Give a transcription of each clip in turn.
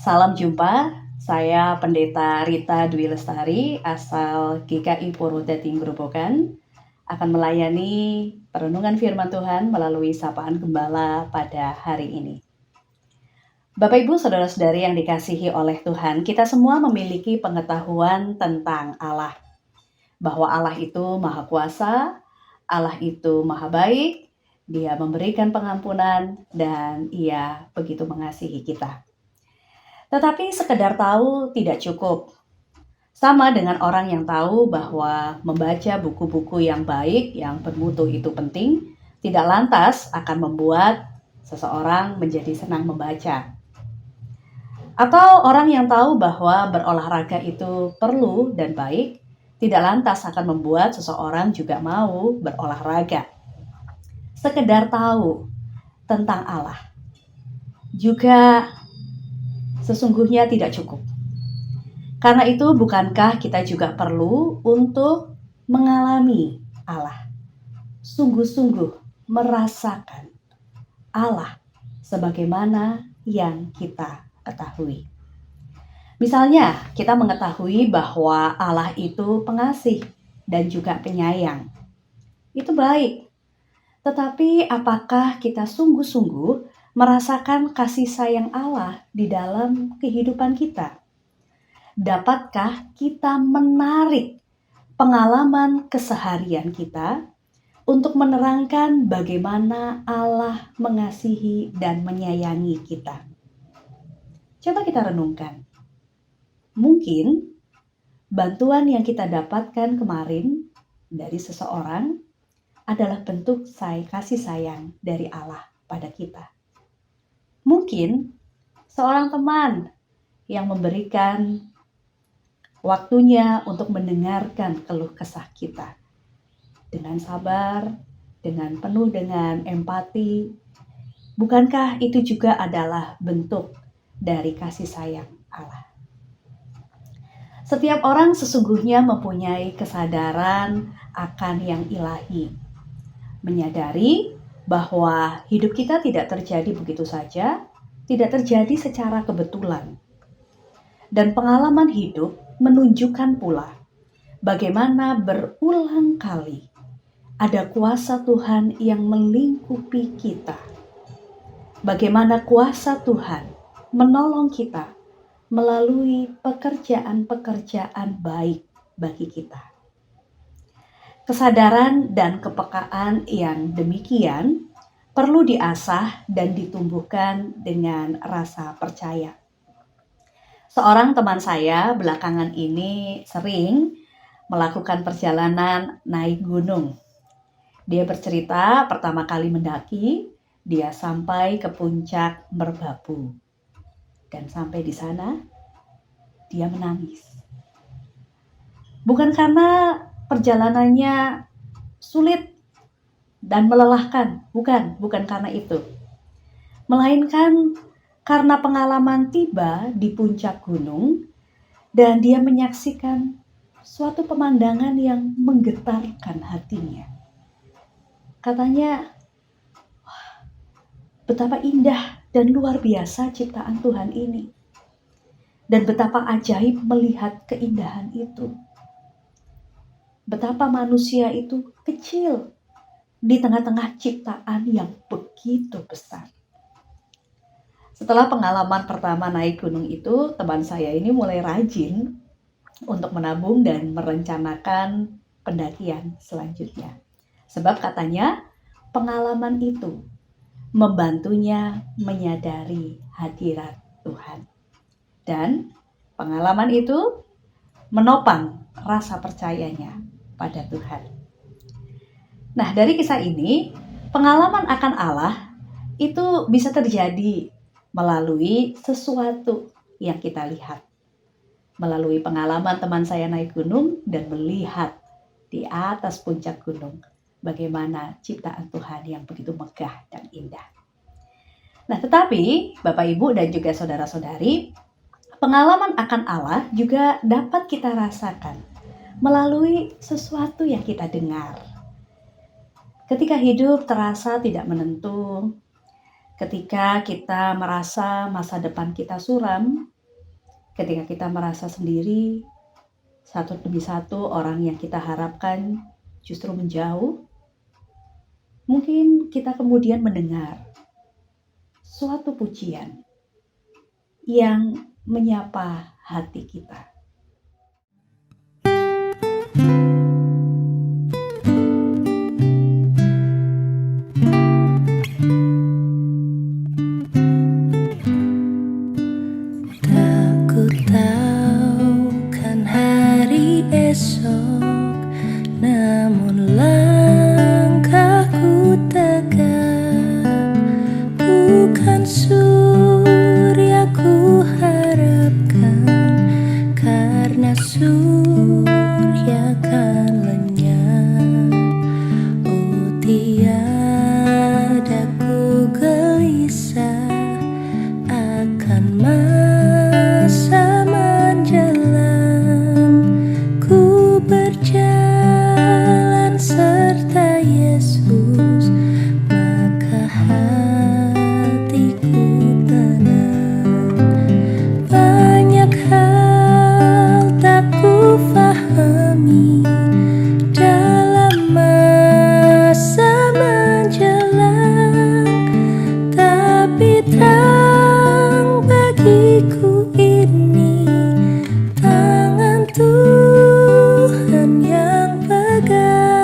Salam jumpa, saya Pendeta Rita Dwi Lestari, asal GKI Purwodating Grobogan, akan melayani perenungan firman Tuhan melalui sapaan gembala pada hari ini. Bapak Ibu Saudara-saudari yang dikasihi oleh Tuhan, kita semua memiliki pengetahuan tentang Allah. Bahwa Allah itu Maha Kuasa, Allah itu Maha Baik, Dia memberikan pengampunan, dan Ia begitu mengasihi kita. Tetapi sekedar tahu tidak cukup. Sama dengan orang yang tahu bahwa membaca buku-buku yang baik, yang bermutu itu penting, tidak lantas akan membuat seseorang menjadi senang membaca. Atau orang yang tahu bahwa berolahraga itu perlu dan baik, tidak lantas akan membuat seseorang juga mau berolahraga. Sekedar tahu tentang Allah juga sesungguhnya tidak cukup. Karena itu, bukankah kita juga perlu untuk mengalami Allah, sungguh-sungguh merasakan Allah sebagaimana yang kita ketahui. Misalnya, kita mengetahui bahwa Allah itu pengasih dan juga penyayang. Itu baik. Tetapi apakah kita sungguh-sungguh merasakan kasih sayang Allah di dalam kehidupan kita? Dapatkah kita menarik pengalaman keseharian kita untuk menerangkan bagaimana Allah mengasihi dan menyayangi kita? Coba kita renungkan. Mungkin bantuan yang kita dapatkan kemarin dari seseorang adalah bentuk kasih sayang dari Allah pada kita. Mungkin seorang teman yang memberikan waktunya untuk mendengarkan keluh kesah kita dengan sabar, dengan penuh dengan empati. Bukankah itu juga adalah bentuk dari kasih sayang Allah? Setiap orang sesungguhnya mempunyai kesadaran akan yang ilahi, menyadari bahwa hidup kita tidak terjadi begitu saja, tidak terjadi secara kebetulan. Dan pengalaman hidup menunjukkan pula bagaimana berulang kali ada kuasa Tuhan yang melingkupi kita. Bagaimana kuasa Tuhan menolong kita melalui pekerjaan-pekerjaan baik bagi kita. Kesadaran dan kepekaan yang demikian perlu diasah dan ditumbuhkan dengan rasa percaya. Seorang teman saya belakangan ini sering melakukan perjalanan naik gunung. Dia bercerita pertama kali mendaki, dia sampai ke puncak Merbabu. Dan sampai di sana, dia menangis. Bukan karena perjalanannya sulit dan melelahkan, bukan karena itu. Melainkan karena pengalaman tiba di puncak gunung dan dia menyaksikan suatu pemandangan yang menggetarkan hatinya. Katanya, wah, betapa indah dan luar biasa ciptaan Tuhan ini. Dan betapa ajaib melihat keindahan itu. Betapa manusia itu kecil di tengah-tengah ciptaan yang begitu besar. Setelah pengalaman pertama naik gunung itu, teman saya ini mulai rajin untuk menabung dan merencanakan pendakian selanjutnya. Sebab katanya pengalaman itu membantunya menyadari hadirat Tuhan. Dan pengalaman itu menopang rasa percayanya pada Tuhan. Nah, dari kisah ini, pengalaman akan Allah itu bisa terjadi melalui sesuatu yang kita lihat. Melalui pengalaman teman saya naik gunung dan melihat di atas puncak gunung bagaimana ciptaan Tuhan yang begitu megah dan indah. Nah, tetapi Bapak Ibu dan juga saudara-saudari, pengalaman akan Allah juga dapat kita rasakan melalui sesuatu yang kita dengar. Ketika hidup terasa tidak menentu, ketika kita merasa masa depan kita suram, ketika kita merasa sendiri, satu demi satu orang yang kita harapkan justru menjauh, mungkin kita kemudian mendengar suatu pujian yang menyapa hati kita. Tak tahu kan hari esok, namun langkahku tegak. Bukan surya ku harapkan, karena surya kan lenyap. Oh, tiada ku gelisah akan masa menjelang. Ku berjalan serta Yesus, maka hatiku tenang. Banyak hal tak ku fahami dalam masa menjelang, tapi terang bagiku ini tangan Tuhan yang pegang.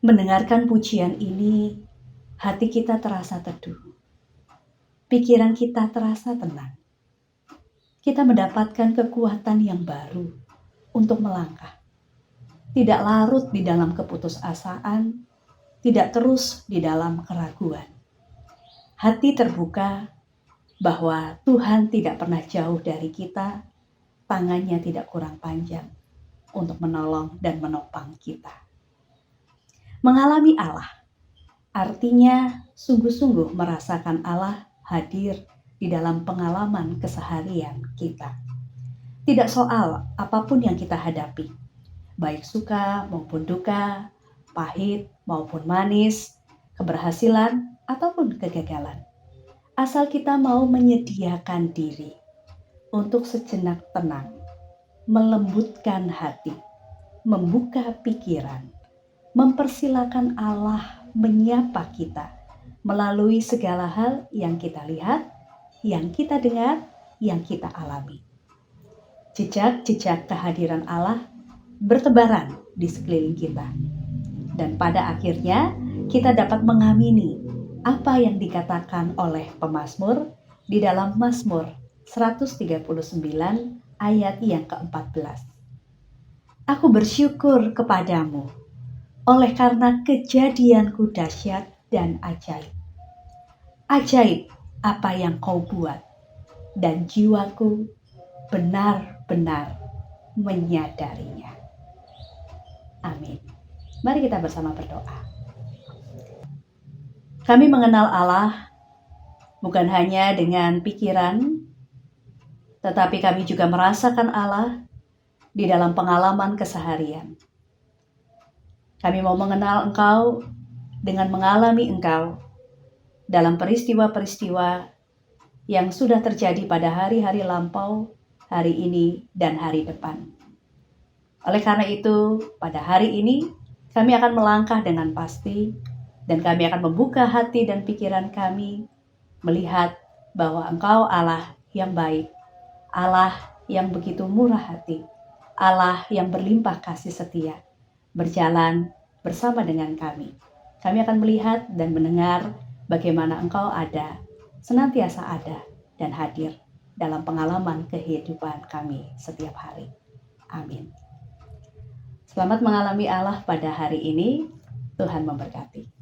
Mendengarkan pujian ini, hati kita terasa teduh, pikiran kita terasa tenang. Kita mendapatkan kekuatan yang baru untuk melangkah, tidak larut di dalam keputusasaan, tidak terus di dalam keraguan. Hati terbuka bahwa Tuhan tidak pernah jauh dari kita, tangannya tidak kurang panjang untuk menolong dan menopang kita. Mengalami Allah artinya sungguh-sungguh merasakan Allah hadir di dalam pengalaman keseharian kita. Tidak soal apapun yang kita hadapi, baik suka maupun duka, pahit maupun manis, keberhasilan ataupun kegagalan. Asal kita mau menyediakan diri untuk sejenak tenang, melembutkan hati, membuka pikiran, mempersilakan Allah menyapa kita melalui segala hal yang kita lihat, yang kita dengar, yang kita alami. Jejak-jejak kehadiran Allah bertebaran di sekeliling kita. Dan pada akhirnya kita dapat mengamini apa yang dikatakan oleh pemazmur di dalam Mazmur 139 ayat yang ke-14. Aku bersyukur kepadamu oleh karena kejadianku dahsyat dan ajaib. Ajaib apa yang kau buat, dan jiwaku benar-benar menyadarinya. Amin. Mari kita bersama berdoa. Kami mengenal Allah bukan hanya dengan pikiran, tetapi kami juga merasakan Allah di dalam pengalaman keseharian. Kami mau mengenal Engkau dengan mengalami Engkau dalam peristiwa-peristiwa yang sudah terjadi pada hari-hari lampau, hari ini, dan hari depan. Oleh karena itu, pada hari ini kami akan melangkah dengan pasti dan kami akan membuka hati dan pikiran kami melihat bahwa Engkau Allah yang baik, Allah yang begitu murah hati, Allah yang berlimpah kasih setia, berjalan bersama dengan kami. Kami akan melihat dan mendengar bagaimana Engkau ada, senantiasa ada, dan hadir dalam pengalaman kehidupan kami setiap hari. Amin. Selamat mengalami Allah pada hari ini. Tuhan memberkati.